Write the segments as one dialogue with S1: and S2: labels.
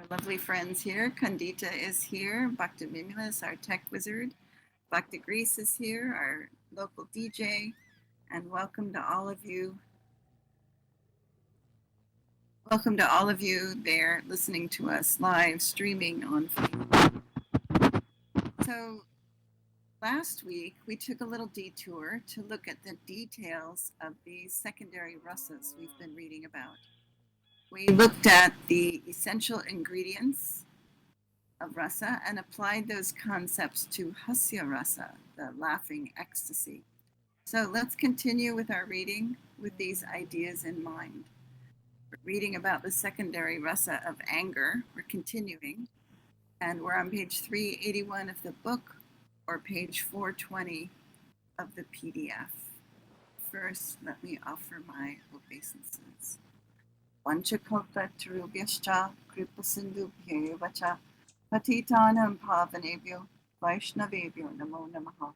S1: lovely friends here. Kandita is here. Bhakta Mimula is our tech wizard. Bhakta Greece is here, our local DJ. And welcome to all of you. Welcome to all of you there listening to us live streaming on Facebook. So last week we took a little detour to look at the details of these secondary rasas we've been reading about. We looked at the essential ingredients of rasa and applied those concepts to hasya rasa, the laughing ecstasy. So let's continue with our reading with these ideas in mind. We're reading about the secondary rasa of anger. We're continuing, and we're on page 381 of the book or page 420 of the PDF. First, let me offer my obeisances. Vanchakalpa tarubhyascha kripasindubhyevacha Patitanam Pavanebhyo Vaishnavebhyo Namo Namaha.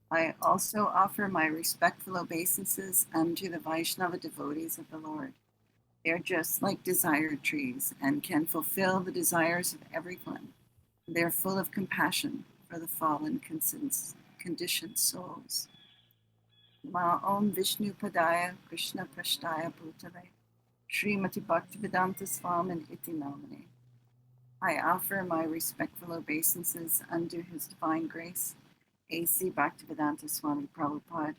S1: I also offer my respectful obeisances unto the Vaishnava devotees of the Lord. They are just like desired trees and can fulfill the desires of everyone. They are full of compassion for the fallen conditioned souls. Ma Om Vishnu Padaya Krishna Prashtaya Bhutale Srimati Bhaktivedanta Swamin Iti Namane. I offer my respectful obeisances unto His Divine Grace, A.C. Bhaktivedanta Swami Prabhupada,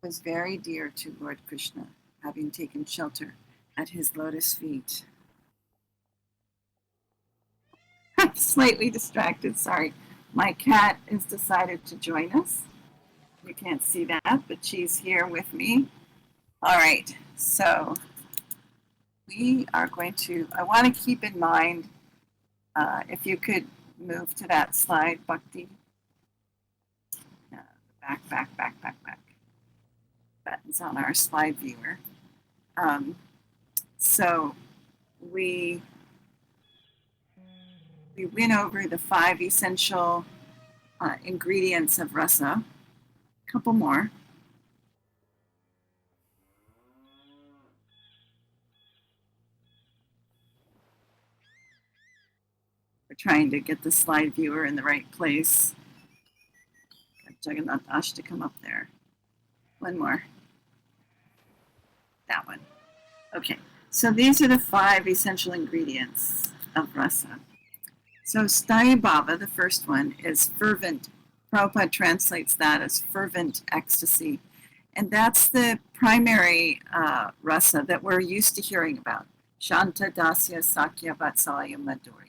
S1: who is very dear to Lord Krishna, having taken shelter at his lotus feet. I'm slightly distracted, sorry. My cat has decided to join us. You can't see that, but she's here with me. All right, so we are going to, I want to keep in mind, if you could move to that slide, Bhakti. Back. Buttons on our slide viewer. So we went over the 5 essential ingredients of rasa. A couple more. We're trying to get the slide viewer in the right place. Got Jagannath Ash to come up there. One more. That one. Okay, so these are the 5 essential ingredients of rasa. So sthayi bhava, the first one, is fervent. Prabhupada translates that as fervent ecstasy. And that's the primary rasa that we're used to hearing about. Shanta, Dasya, Sakya, Vatsalya, Madhurya.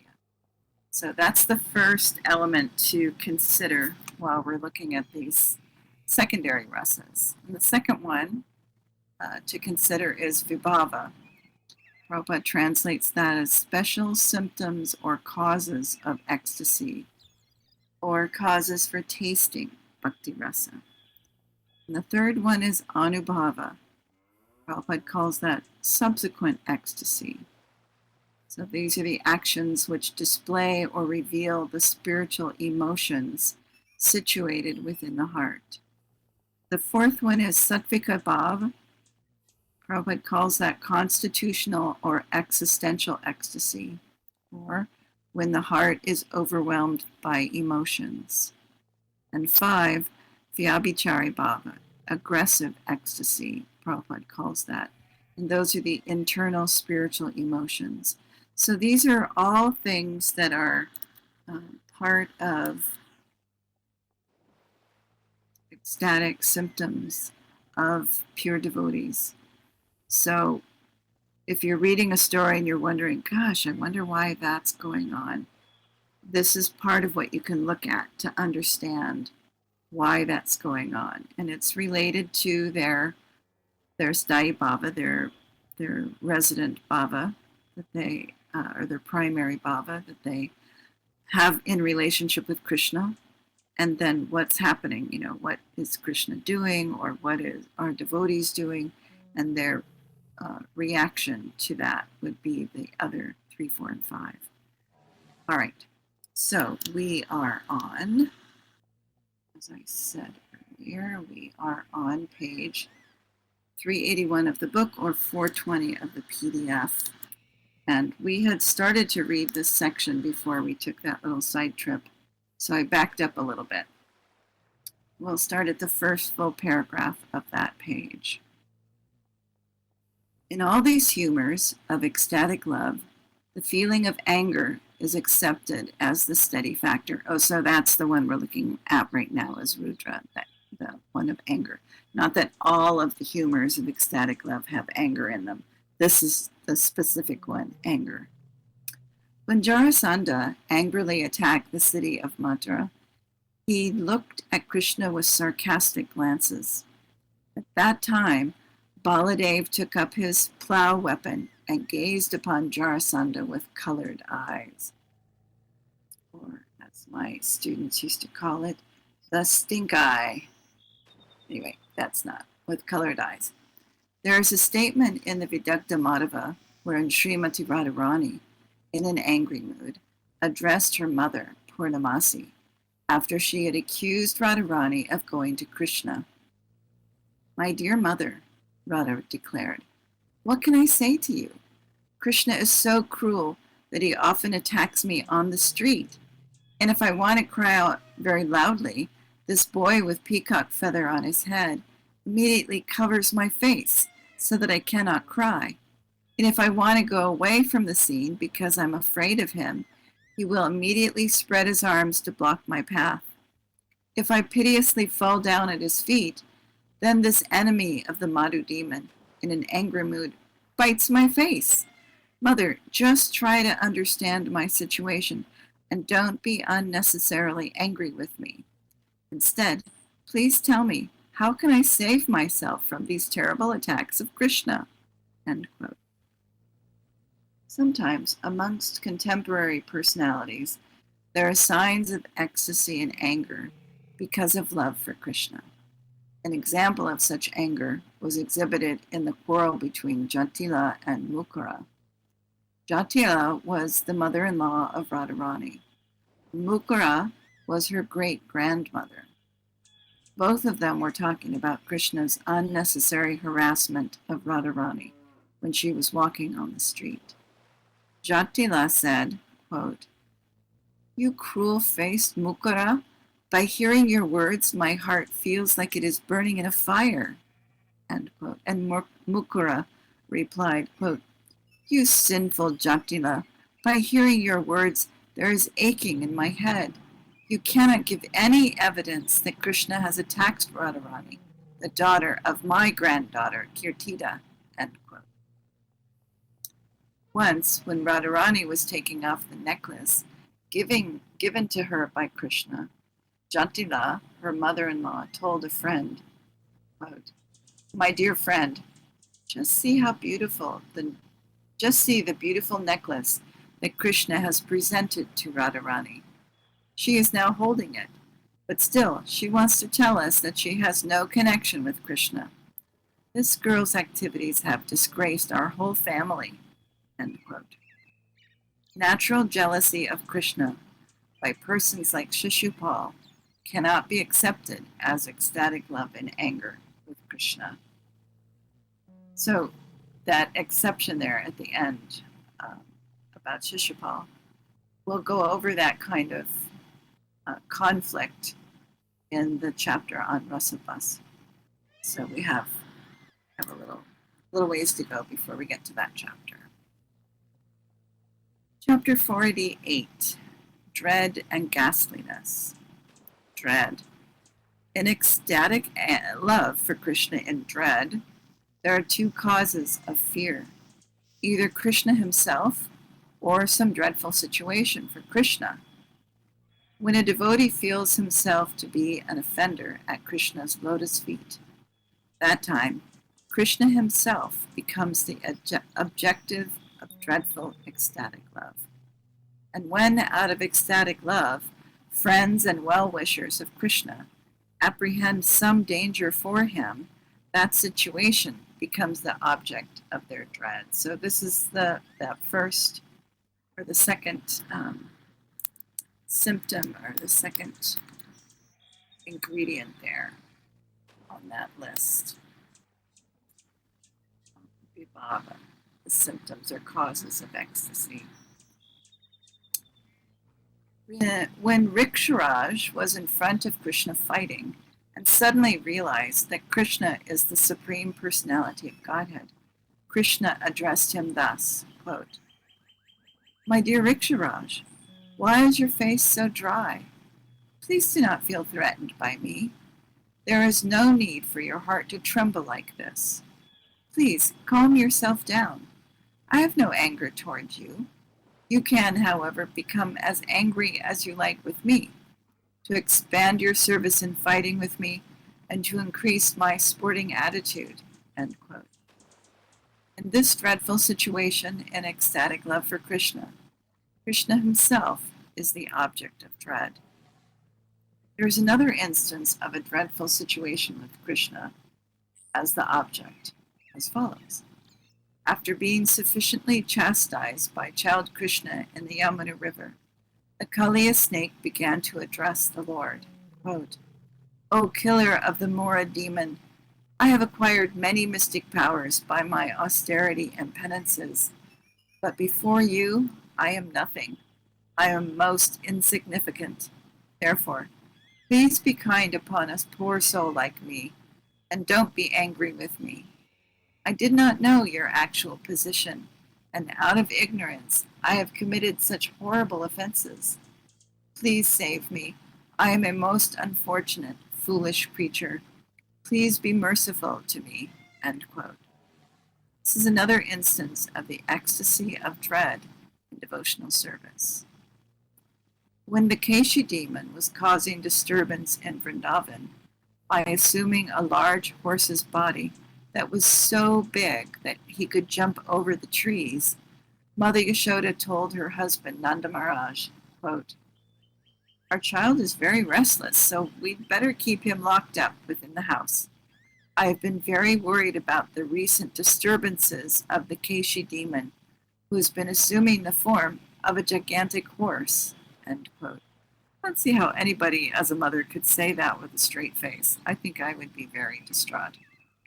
S1: So that's the first element to consider while we're looking at these secondary rasas. And the second one to consider is vibhava. Prabhupada translates that as special symptoms or causes of ecstasy, or causes for tasting bhakti rasa. And the third one is anubhava. Prabhupada calls that subsequent ecstasy. So these are the actions which display or reveal the spiritual emotions situated within the heart. The fourth one is sattvika bhava. Prabhupada calls that constitutional or existential ecstasy, or when the heart is overwhelmed by emotions. And 5, vyabhichari bhava, aggressive ecstasy, Prabhupada calls that. And those are the internal spiritual emotions. So these are all things that are part of ecstatic symptoms of pure devotees. So if you're reading a story and you're wondering, gosh, I wonder why that's going on, this is part of what you can look at to understand why that's going on. And it's related to their sthayi bhava, their resident bhava that they, or their primary bhava that they have in relationship with Krishna. And then what's happening, what is Krishna doing, or what is our devotees doing, and their reaction to that would be the other 3, 4, and 5. All right, so we are on, as I said earlier, we are on page 381 of the book or 420 of the PDF. And we had started to read this section before we took that little side trip, so I backed up a little bit. We'll start at the first full paragraph of that page. In all these humors of ecstatic love, the feeling of anger is accepted as the steady factor. Oh, so that's the one we're looking at right now is Rudra, the one of anger. Not that all of the humors of ecstatic love have anger in them. This is the specific one, anger. When Jarasandha angrily attacked the city of Mathura, he looked at Krishna with sarcastic glances. At that time, Baladev took up his plow weapon and gazed upon Jarasandha with colored eyes. Or, as my students used to call it, the stink eye. Anyway, that's not, with colored eyes. There is a statement in the Vidagdha Madhava wherein Srimati Radharani, in an angry mood, addressed her mother, Purnamasi, after she had accused Radharani of going to Krishna. My dear mother, Radha declared, what can I say to you? Krishna is so cruel that he often attacks me on the street. And if I want to cry out very loudly, this boy with peacock feather on his head immediately covers my face so that I cannot cry. And if I want to go away from the scene because I'm afraid of him, he will immediately spread his arms to block my path. If I piteously fall down at his feet, then this enemy of the Madhu demon, in an angry mood, bites my face. Mother, just try to understand my situation and don't be unnecessarily angry with me. Instead, please tell me, how can I save myself from these terrible attacks of Krishna? End quote. Sometimes, amongst contemporary personalities, there are signs of ecstasy and anger because of love for Krishna. An example of such anger was exhibited in the quarrel between Jatila and Mukura. Jatila was the mother-in-law of Radharani. Mukura was her great-grandmother. Both of them were talking about Krishna's unnecessary harassment of Radharani when she was walking on the street. Jatila said, quote, you cruel-faced Mukura, by hearing your words, my heart feels like it is burning in a fire. End quote. And Mukura replied, quote, you sinful Jatila, by hearing your words, there is aching in my head. You cannot give any evidence that Krishna has attacked Radharani, the daughter of my granddaughter, Kirtida. End quote. Once, when Radharani was taking off the necklace given to her by Krishna, Jatila, her mother-in-law, told a friend, quote, my dear friend, just see the beautiful necklace that Krishna has presented to Radharani. She is now holding it, but still she wants to tell us that she has no connection with Krishna. This girl's activities have disgraced our whole family. End quote. Natural jealousy of Krishna by persons like Shishupal cannot be accepted as ecstatic love and anger with Krishna. So that exception there at the end about Shishupal, we'll go over that kind of conflict in the chapter on Rasabhas. So we have a little ways to go before we get to that chapter. Chapter 48, Dread and Ghastliness. Dread. In ecstatic love for Krishna and dread, there are two causes of fear, either Krishna himself or some dreadful situation for Krishna. When a devotee feels himself to be an offender at Krishna's lotus feet, that time Krishna himself becomes the objective of dreadful ecstatic love. And when out of ecstatic love, friends and well-wishers of Krishna apprehend some danger for him, that situation becomes the object of their dread. So this is that first or the second symptom or the second ingredient there on that list. Vibhava. the symptoms or causes of ecstasy. When Riksharaj was in front of Krishna fighting and suddenly realized that Krishna is the Supreme Personality of Godhead, Krishna addressed him thus, quote, "My dear Riksharaj, why is your face so dry? Please do not feel threatened by me. There is no need for your heart to tremble like this. Please calm yourself down. I have no anger towards you. You can, however, become as angry as you like with me, to expand your service in fighting with me, and to increase my sporting attitude." End quote. In this dreadful situation, in ecstatic love for Krishna, Krishna himself is the object of dread. There is another instance of a dreadful situation with Krishna as the object, as follows. After being sufficiently chastised by child Krishna in the Yamuna River, the Kaliya snake began to address the Lord. Quote, "O killer of the Mora demon, I have acquired many mystic powers by my austerity and penances, but before you I am nothing. I am most insignificant. Therefore, please be kind upon a poor soul like me, and don't be angry with me. I did not know your actual position, and out of ignorance I have committed such horrible offenses. Please save me. I am a most unfortunate, foolish creature. Please be merciful to me." End quote. This is another instance of the ecstasy of dread in devotional service. When the Keshi demon was causing disturbance in Vrindavan by assuming a large horse's body that was so big that he could jump over the trees, Mother Yashoda told her husband Nanda Maharaj, quote, "Our child is very restless, so we'd better keep him locked up within the house. I have been very worried about the recent disturbances of the Keshi demon, who has been assuming the form of a gigantic horse." End quote. I don't see how anybody as a mother could say that with a straight face. I think I would be very distraught.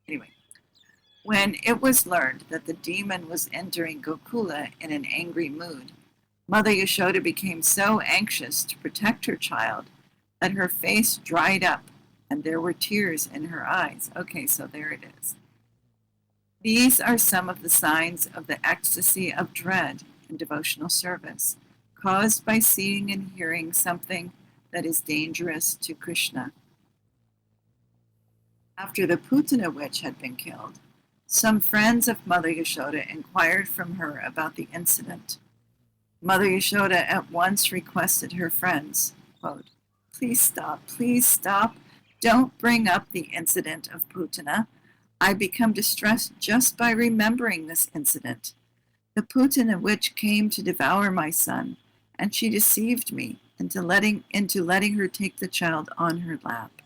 S1: Anyway, when it was learned that the demon was entering Gokula in an angry mood, Mother Yashoda became so anxious to protect her child that her face dried up and there were tears in her eyes. Okay, so there it is. These are some of the signs of the ecstasy of dread in devotional service, caused by seeing and hearing something that is dangerous to Krishna. After the Putana witch had been killed, some friends of Mother Yashoda inquired from her about the incident. Mother Yashoda at once requested her friends, quote, please stop, don't bring up the incident of Putana. I become distressed just by remembering this incident. The Putana witch came to devour my son, and she deceived me into letting her take the child on her lap.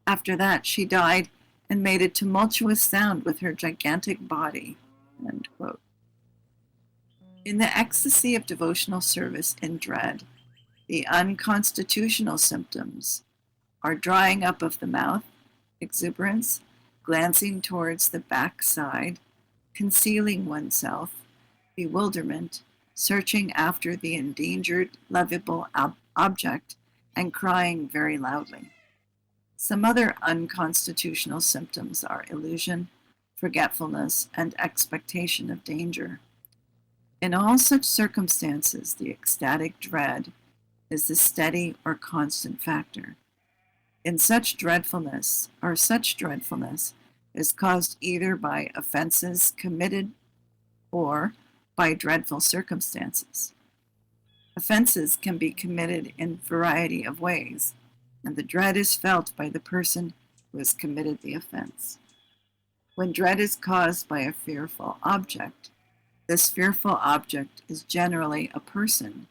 S1: After that, she died and made a tumultuous sound with her gigantic body. End quote. In the ecstasy of devotional service in dread, the unconstitutional symptoms are drying up of the mouth, exuberance, glancing towards the backside, concealing oneself, bewilderment, searching after the endangered, lovable object, and crying very loudly. Some other unconstitutional symptoms are illusion, forgetfulness, and expectation of danger. In all such circumstances, the ecstatic dread is the steady or constant factor. In such dreadfulness is caused either by offenses committed or by dreadful circumstances. Offenses can be committed in a variety of ways, and the dread is felt by the person who has committed the offense. When dread is caused by a fearful object, this fearful object is generally a person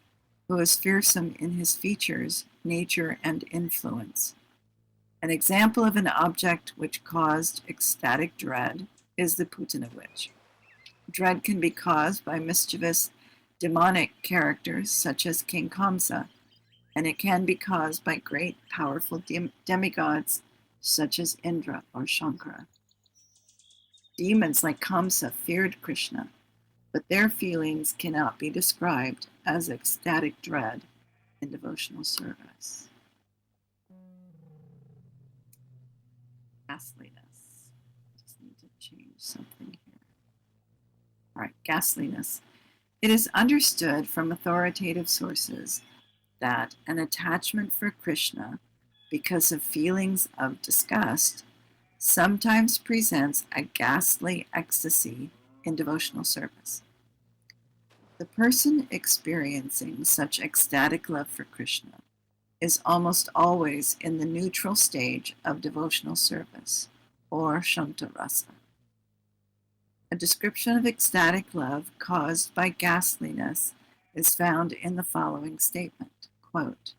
S1: who is fearsome in his features, nature, and influence. An example of an object which caused ecstatic dread is the Putana witch. Dread can be caused by mischievous, demonic characters such as King Kamsa, and it can be caused by great, powerful demigods such as Indra or Shankara. Demons like Kamsa feared Krishna, but their feelings cannot be described as ecstatic dread in devotional service. Ghastliness. Just need to change something here. All right, ghastliness. It is understood from authoritative sources that an attachment for Krishna, because of feelings of disgust, sometimes presents a ghastly ecstasy in devotional service. The person experiencing such ecstatic love for Krishna is almost always in the neutral stage of devotional service, or Shantarasa. A description of ecstatic love caused by ghastliness is found in the following statement, quote,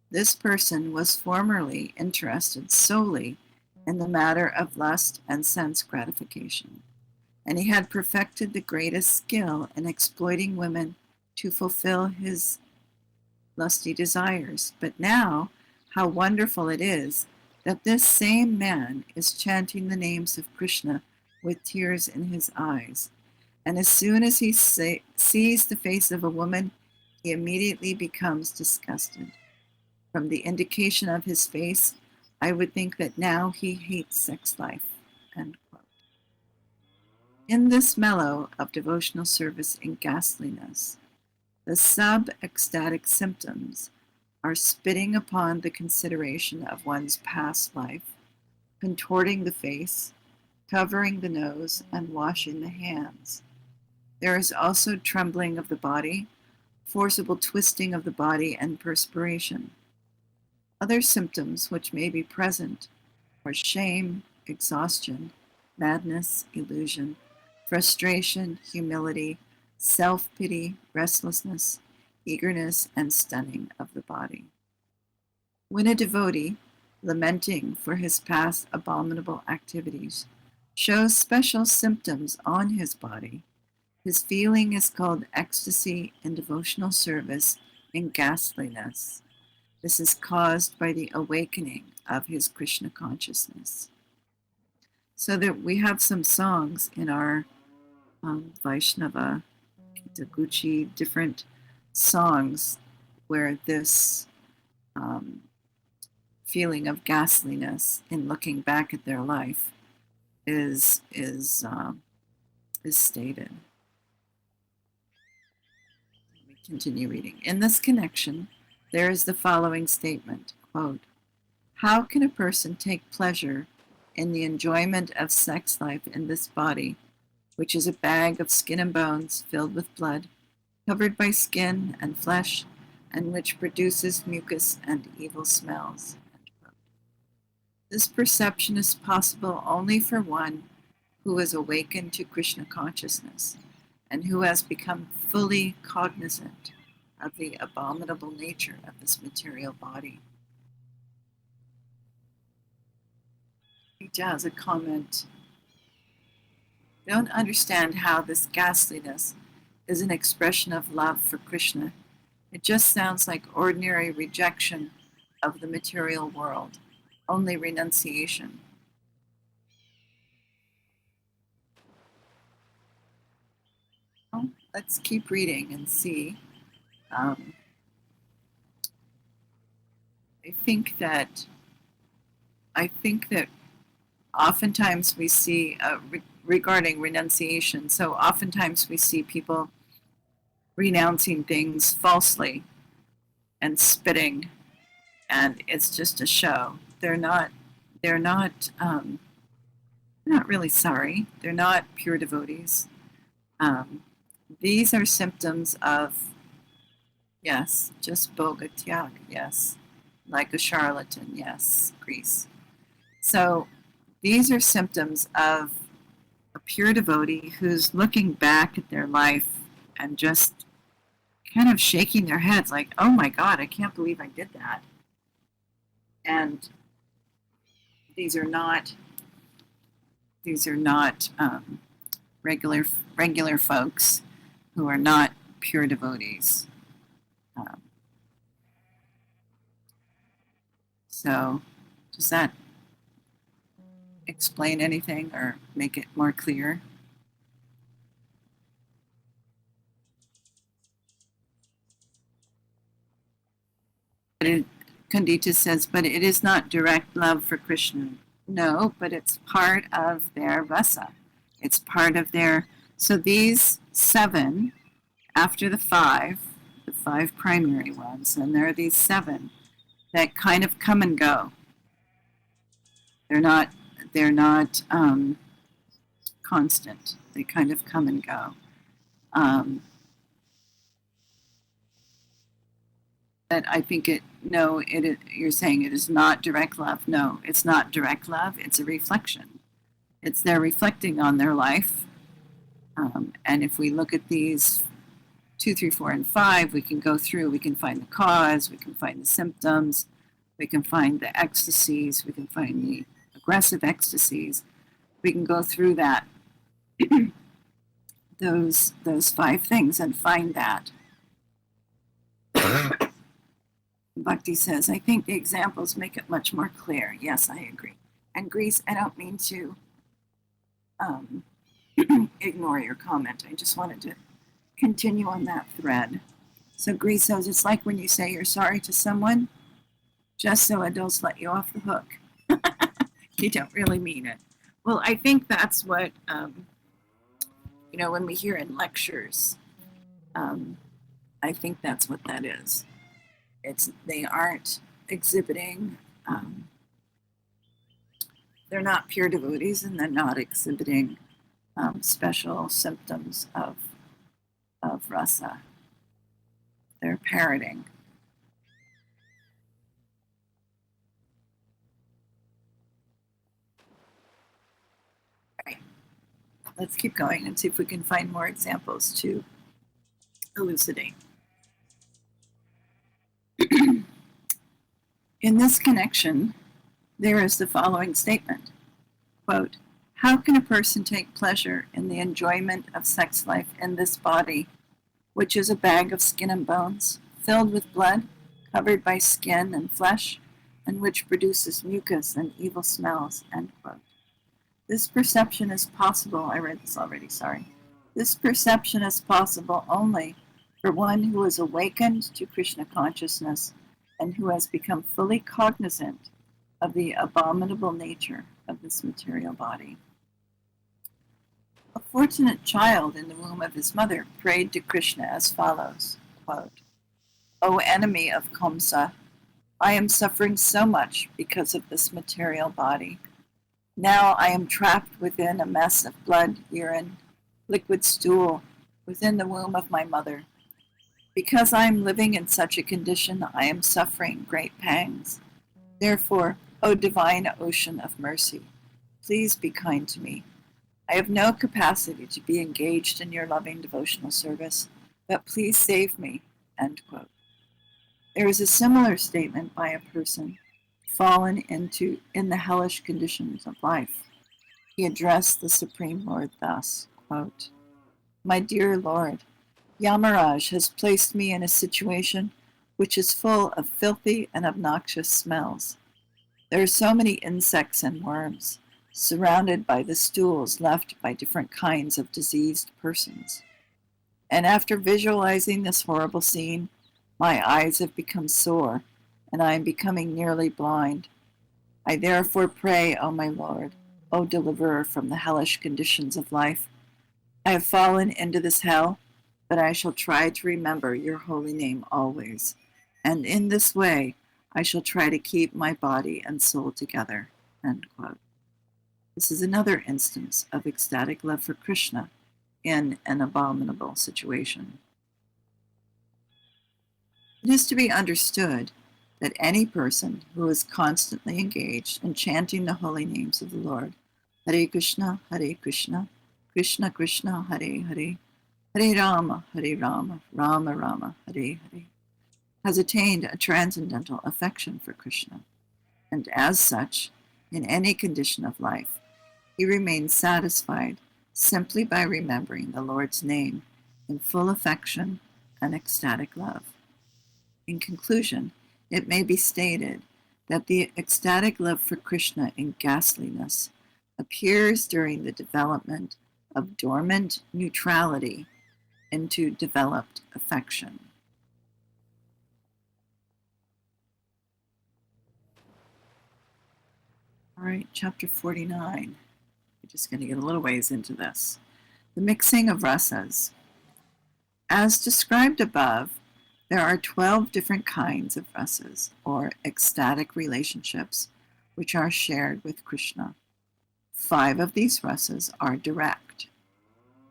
S1: "This person was formerly interested solely in the matter of lust and sense gratification, and he had perfected the greatest skill in exploiting women to fulfill his lusty desires. But now, how wonderful it is that this same man is chanting the names of Krishna with tears in his eyes. And as soon as he sees the face of a woman, he immediately becomes disgusted. From the indication of his face, I would think that now he hates sex life." End quote. In this mellow of devotional service in ghastliness, the sub-ecstatic symptoms are spitting upon the consideration of one's past life, contorting the face, covering the nose, and washing the hands. There is also trembling of the body, forcible twisting of the body, and perspiration. Other symptoms which may be present are shame, exhaustion, madness, illusion, frustration, humility, self-pity, restlessness, eagerness, and stunning of the body. When a devotee, lamenting for his past abominable activities, shows special symptoms on his body, his feeling is called ecstasy in devotional service and ghastliness. This is caused by the awakening of his Krishna consciousness. So that we have some songs in our Vaishnava Kitaguchi, different songs where this feeling of ghastliness in looking back at their life is stated. We continue reading. In this connection, there is the following statement, quote, "How can a person take pleasure in the enjoyment of sex life in this body, which is a bag of skin and bones filled with blood, covered by skin and flesh, and which produces mucus and evil smells?" This perception is possible only for one who is awakened to Krishna consciousness and who has become fully cognizant of the abominable nature of this material body. He does a comment. I don't understand how this ghastliness is an expression of love for Krishna. It just sounds like ordinary rejection of the material world, only renunciation. Well, let's keep reading and see. I think that oftentimes we see regarding renunciation. So oftentimes we see people renouncing things falsely and spitting, and it's just a show. They're not really sorry. They're not pure devotees. These are symptoms of, yes, just bogatyak, yes, like a charlatan, yes, Greece. So these are symptoms of a pure devotee who's looking back at their life and just kind of shaking their heads like, oh my God, I can't believe I did that. And these are not regular folks who are not pure devotees. So does that explain anything or make it more clear? Kandita says, but it is not direct love for Krishna. No, but it's part of their rasa. It's part of their. So these seven, after the five primary ones, and there are these seven that kind of come and go. They're not. They're not constant. They kind of come and go. Um, but I think it. No, it. You're saying it is not direct love. No, it's not direct love. It's a reflection. It's they're reflecting on their life. And if we look at these 2, 3, 4, and 5, we can go through. We can find the cause. We can find the symptoms. We can find the ecstasies. We can find the aggressive ecstasies. We can go through that. those 5 things and find that. Bhakti says, I think the examples make it much more clear. Yes, I agree. And Greece, I don't mean to ignore your comment. I just wanted to continue on that thread. So Greece says, it's like when you say you're sorry to someone, just so adults let you off the hook. You don't really mean it. Well, I think that's what, when we hear in lectures, I think that's what that is. They aren't exhibiting, they're not pure devotees, and they're not exhibiting special symptoms of rasa. They're parroting. Right. Let's keep going and see if we can find more examples to elucidate. In this connection, there is the following statement, quote, how can a person take pleasure in the enjoyment of sex life in this body, which is a bag of skin and bones, filled with blood, covered by skin and flesh, and which produces mucus and evil smells, end quote. This perception is possible, I read this already, sorry. This perception is possible only for one who is awakened to Krishna consciousness and who has become fully cognizant of the abominable nature of this material body. A fortunate child in the womb of his mother prayed to Krishna as follows, quote, O enemy of Kamsa, I am suffering so much because of this material body. Now I am trapped within a mess of blood, urine, liquid stool within the womb of my mother. Because I am living in such a condition, I am suffering great pangs. Therefore, O divine ocean of mercy, please be kind to me. I have no capacity to be engaged in your loving devotional service, but please save me, end quote. There is a similar statement by a person fallen in the hellish conditions of life. He addressed the Supreme Lord thus, quote, my dear Lord, Yamaraj has placed me in a situation which is full of filthy and obnoxious smells. There are so many insects and worms, surrounded by the stools left by different kinds of diseased persons. And after visualizing this horrible scene, my eyes have become sore, and I am becoming nearly blind. I therefore pray, O my Lord, O deliverer from the hellish conditions of life, I have fallen into this hell, but I shall try to remember your holy name always, and in this way I shall try to keep my body and soul together, end quote. This is another instance of ecstatic love for Krishna in an abominable situation. It is to be understood that any person who is constantly engaged in chanting the holy names of the Lord, Hare Krishna, Krishna Krishna, Hare Hare, Hare Rama, Rama Rama, Hare Hare, has attained a transcendental affection for Krishna, and as such, in any condition of life, he remains satisfied simply by remembering the Lord's name in full affection and ecstatic love. In conclusion, it may be stated that the ecstatic love for Krishna in ghastliness appears during the development of dormant neutrality into developed affection. All right, chapter 49. We're just going to get a little ways into this. The mixing of rasas. As described above, there are 12 different kinds of rasas, or ecstatic relationships, which are shared with Krishna. 5 of these rasas are direct.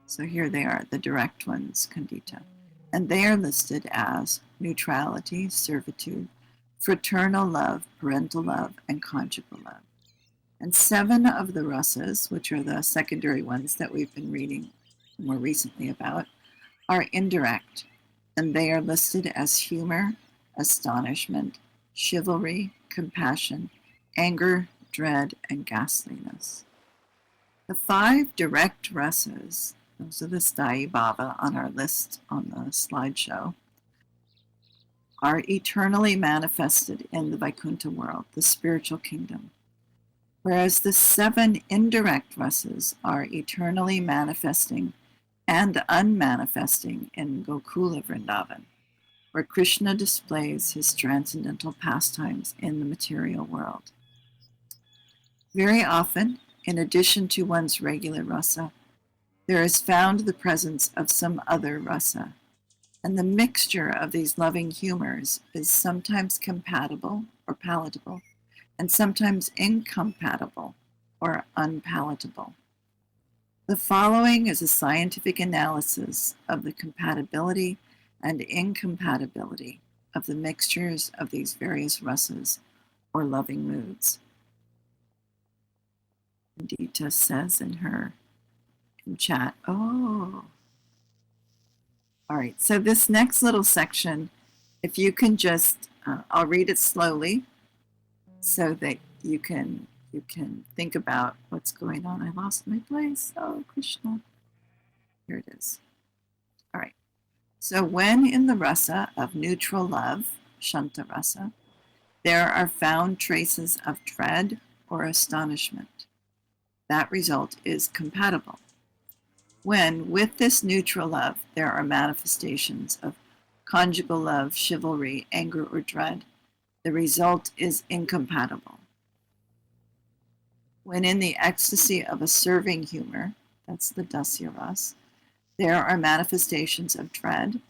S1: So here they are, the direct ones, Kandita. And they are listed as neutrality, servitude, fraternal love, parental love, and conjugal love. And 7 of the rasas, which are the secondary ones that we've been reading more recently about, are indirect, and they are listed as humor, astonishment, chivalry, compassion, anger, dread, and ghastliness. The 5 direct rasas, those are the sthāyi bhava on our list on the slideshow, are eternally manifested in the Vaikuntha world, the spiritual kingdom, whereas the 7 indirect rasas are eternally manifesting and unmanifesting in Gokula Vrindavan, where Krishna displays his transcendental pastimes in the material world. Very often, in addition to one's regular rasa, there is found the presence of some other rasa, and the mixture of these loving humors is sometimes compatible or palatable, and sometimes incompatible or unpalatable. The following is a scientific analysis of the compatibility and incompatibility of the mixtures of these various rasas or loving moods. Dita says in chat, oh. All right, so this next little section, if you can just, I'll read it slowly so that you can think about what's going on. I lost my place. Oh, Krishna. Here it is. All right. So when in the rasa of neutral love, Shanta rasa, there are found traces of dread or astonishment, that result is compatible. When with this neutral love there are manifestations of conjugal love, chivalry, anger, or dread, the result is incompatible. When in the ecstasy of a serving humor, that's the dasya ras, there are manifestations of dread,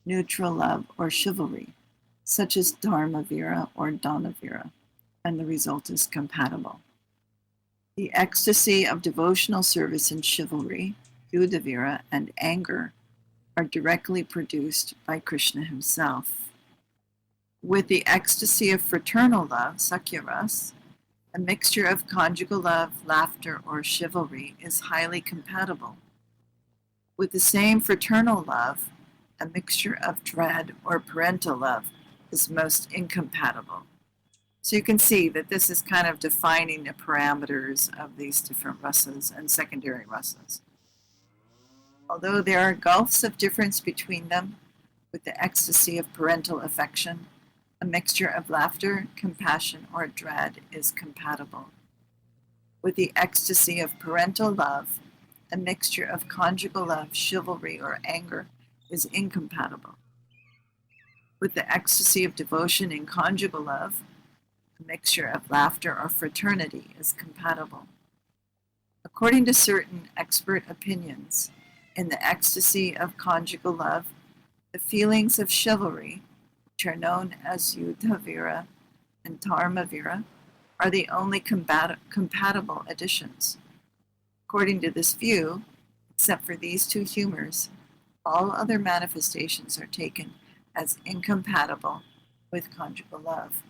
S1: neutral love, or chivalry, such as dharma vira or dana vira, and the result is compatible. The ecstasy of devotional service and chivalry, yudhavira, and anger are directly produced by Krishna himself. With the ecstasy of fraternal love, sakyaras, a mixture of conjugal love, laughter, or chivalry is highly compatible. With the same fraternal love, a mixture of dread or parental love is most incompatible. So you can see that this is kind of defining the parameters of these different rasas and secondary rasas. Although there are gulfs of difference between them, with the ecstasy of parental affection, a mixture of laughter, compassion, or dread is compatible. With the ecstasy of parental love, a mixture of conjugal love, chivalry, or anger is incompatible. With the ecstasy of devotion and conjugal love, a mixture of laughter or fraternity is compatible. According to certain expert opinions, in the ecstasy of conjugal love, the feelings of chivalry, which are known as yudhavira and dharmavira, are the only compatible additions. According to this view, except for these 2 humors, all other manifestations are taken as incompatible with conjugal love.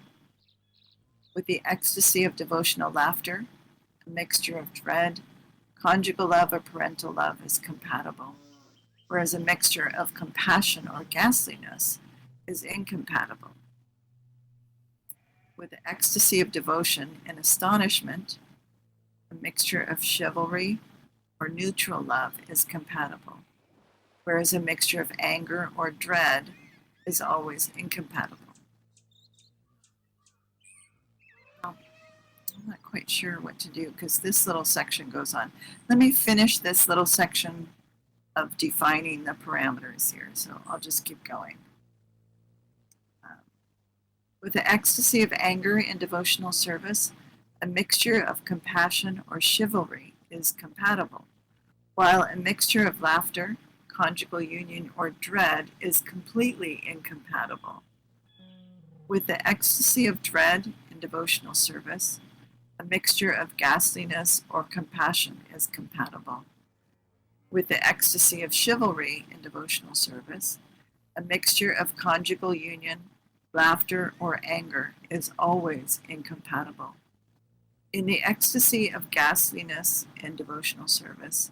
S1: With the ecstasy of devotional laughter, a mixture of dread, conjugal love, or parental love is compatible, whereas a mixture of compassion or ghastliness is incompatible. With the ecstasy of devotion and astonishment, a mixture of chivalry or neutral love is compatible, whereas a mixture of anger or dread is always incompatible. Well, I'm not quite sure what to do because this little section goes on. Let me finish this little section of defining the parameters here, so I'll just keep going. With the ecstasy of anger in devotional service, A mixture of compassion or chivalry is compatible, while a mixture of laughter, conjugal union, or dread is completely incompatible. With the ecstasy of dread in devotional service, a mixture of ghastliness or compassion is compatible. With the ecstasy of chivalry in devotional service, a mixture of conjugal union, laughter, or anger is always incompatible. In the ecstasy of ghastliness in devotional service,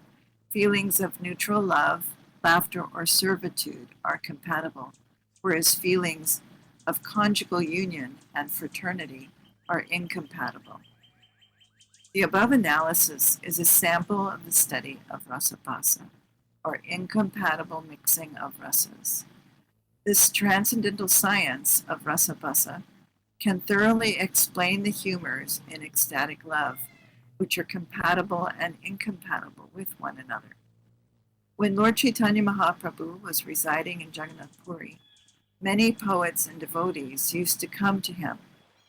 S1: feelings of neutral love, laughter, or servitude are compatible, whereas feelings of conjugal union and fraternity are incompatible. The above analysis is a sample of the study of rasapasa, or incompatible mixing of rasas. This transcendental science of rasapasa can thoroughly explain the humors in ecstatic love, which are compatible and incompatible with one another. When Lord Chaitanya Mahaprabhu was residing in Jagannath Puri, many poets and devotees used to come to him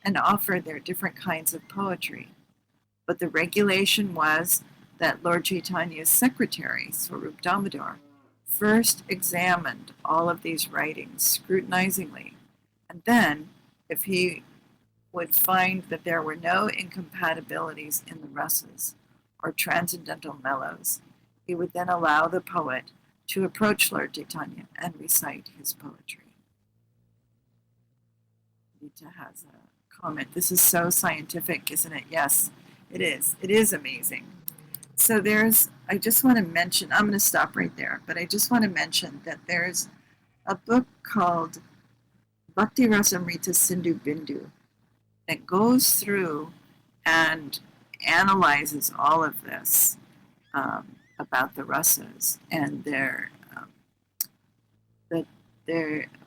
S1: and offer their different kinds of poetry. But the regulation was that Lord Chaitanya's secretary, Swarup Damodar, first examined all of these writings scrutinizingly, and then, if he would find that there were no incompatibilities in the rasas or transcendental mellows, he would then allow the poet to approach Lord Chaitanya and recite his poetry. Rita has a comment. This is so scientific, isn't it? Yes, it is. It is amazing. So I just want to mention, I'm going to stop right there, but I just want to mention that there's a book called Bhakti Rasamrita Sindhu Bindu that goes through and analyzes all of this about the rasas and their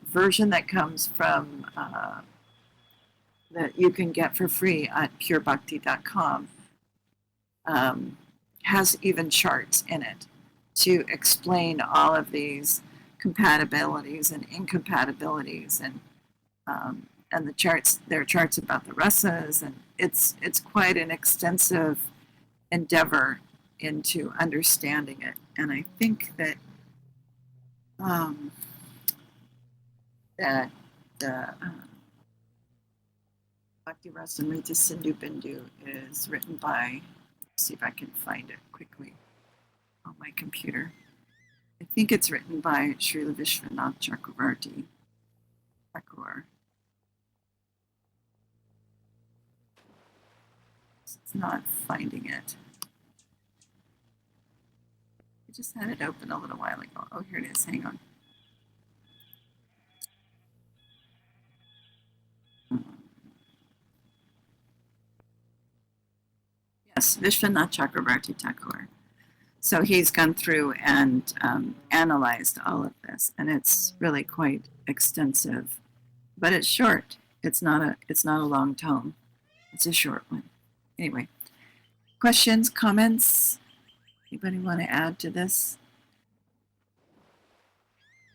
S1: version that comes from that you can get for free at purebhakti.com has even charts in it to explain all of these compatibilities and incompatibilities and the charts. There are charts about the rasas, and it's quite an extensive endeavor into understanding it. And I think that that the Bhakti Rasamrita Sindhu Bindu is written by. See if I can find it quickly on my computer. I think it's written by Srila Vishwanath Chakravarti Thakur. It's not finding it. I just had it open a little while ago. Oh, here it is. Hang on. Yes, Vishwanath Chakravarti Thakur. So he's gone through and analyzed all of this, and it's really quite extensive, but it's short. It's not a long tome. It's a short one. Anyway, questions, comments? Anybody want to add to this?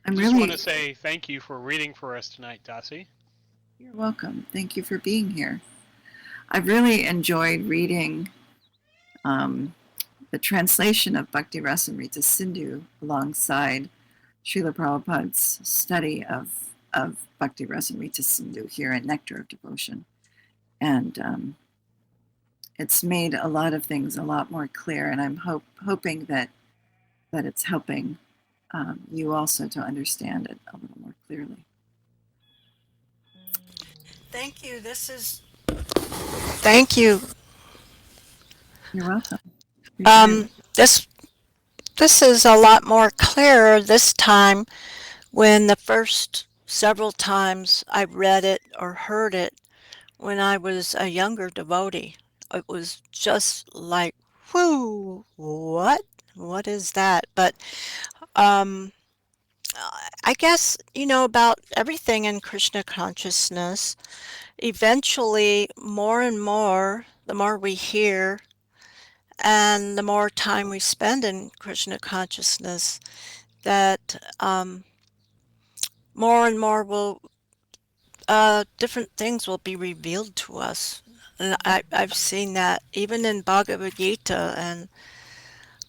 S2: I just want to say thank you for reading for us tonight, Dasi.
S1: You're welcome. Thank you for being here. I've really enjoyed reading the translation of Bhakti Rasamrita Sindhu alongside Srila Prabhupada's study of Bhakti Rasamrita Sindhu here in Nectar of Devotion. And it's made a lot of things a lot more clear, and I'm hoping that it's helping you also to understand it a little more clearly.
S3: Thank you. Thank you.
S1: You're welcome.
S3: This is a lot more clear this time when the first several times I read it or heard it when I was a younger devotee. It was just like, whoo, what? What is that? But um, I guess, about everything in Krishna consciousness, eventually more and more, the more we hear and the more time we spend in Krishna consciousness, that more and more different things will be revealed to us. And I've seen that even in Bhagavad Gita, and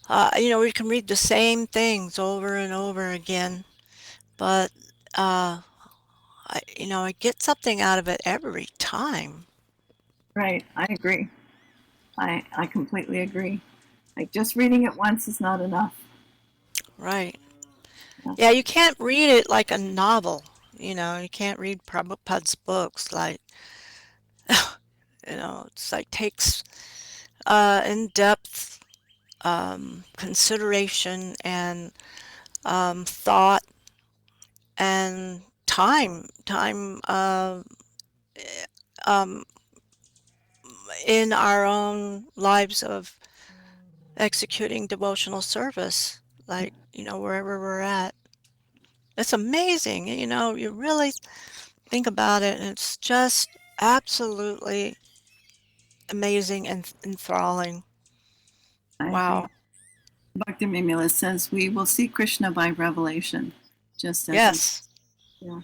S3: we can read the same things over and over again, but I get something out of it every time.
S1: Right. I agree. I completely agree. Like just reading it once is not enough.
S3: Right.
S1: Yeah.
S3: Yeah, you can't read it like a novel. You can't read Prabhupada's books like, it's like takes in-depth consideration and thought and time um, in our own lives of executing devotional service, like, wherever we're at. It's amazing, you really think about it, and it's just absolutely amazing and enthralling.
S1: I agree.
S3: Wow.
S1: Bhakti Mimila says we will see Krishna by revelation, just as he,
S3: Yes.
S1: yeah,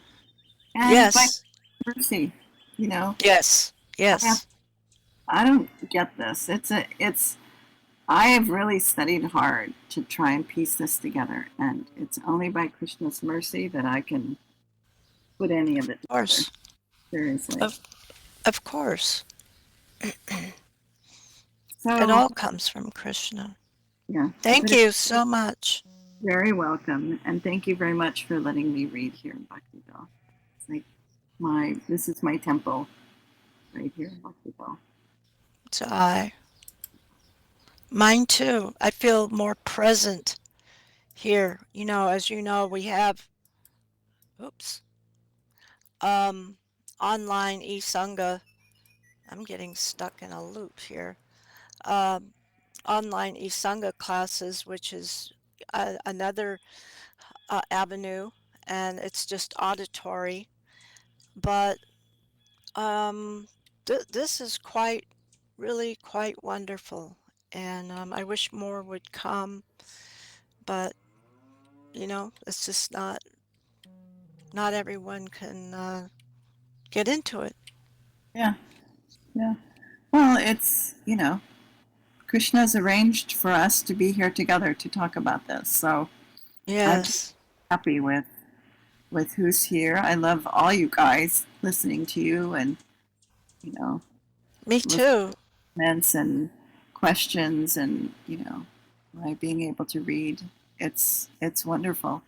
S1: and by
S3: Yes.
S1: mercy. You know,
S3: Yes.
S1: I have,
S3: Yes.
S1: I don't get this. I have really studied hard to try and piece this together, and it's only by Krishna's mercy that I can put any of it
S3: Of
S1: together.
S3: course.
S1: Seriously.
S3: Of of course. It
S1: So,
S3: all comes from Krishna.
S1: yeah,
S3: Thank
S1: but it's
S3: you so much.
S1: very welcome, and thank you very much for letting me read here in Bhaktiville. It's like this is my temple right here in Bhaktiville.
S3: So mine too. I feel more present here. As you know, we have, oops, um, online e-sangha. I'm getting stuck in a loop here. Um, online e-sangha classes, which is another avenue, and it's just auditory. But this is really quite wonderful, and I wish more would come, but it's just not everyone can get into it.
S1: Yeah, yeah. Well, it's Krishna's arranged for us to be here together to talk about this. So I'm
S3: Yes,
S1: happy with who's here. I love all you guys listening to you and you know
S3: me too.
S1: comments and questions and my being able to read. It's wonderful.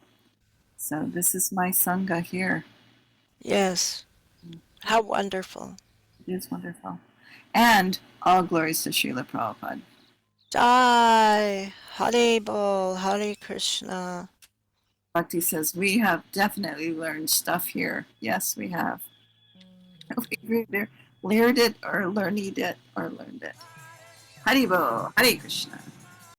S1: So this is my sangha here.
S3: Yes, how wonderful.
S1: It is wonderful. And all glories to Srila Prabhupada.
S3: Jai Hare Bol Hare Krishna.
S1: Bhakti says, we have definitely learned stuff here. Yes, we have. We either learned it or learned it or learned it. Haribo, Hare Krishna.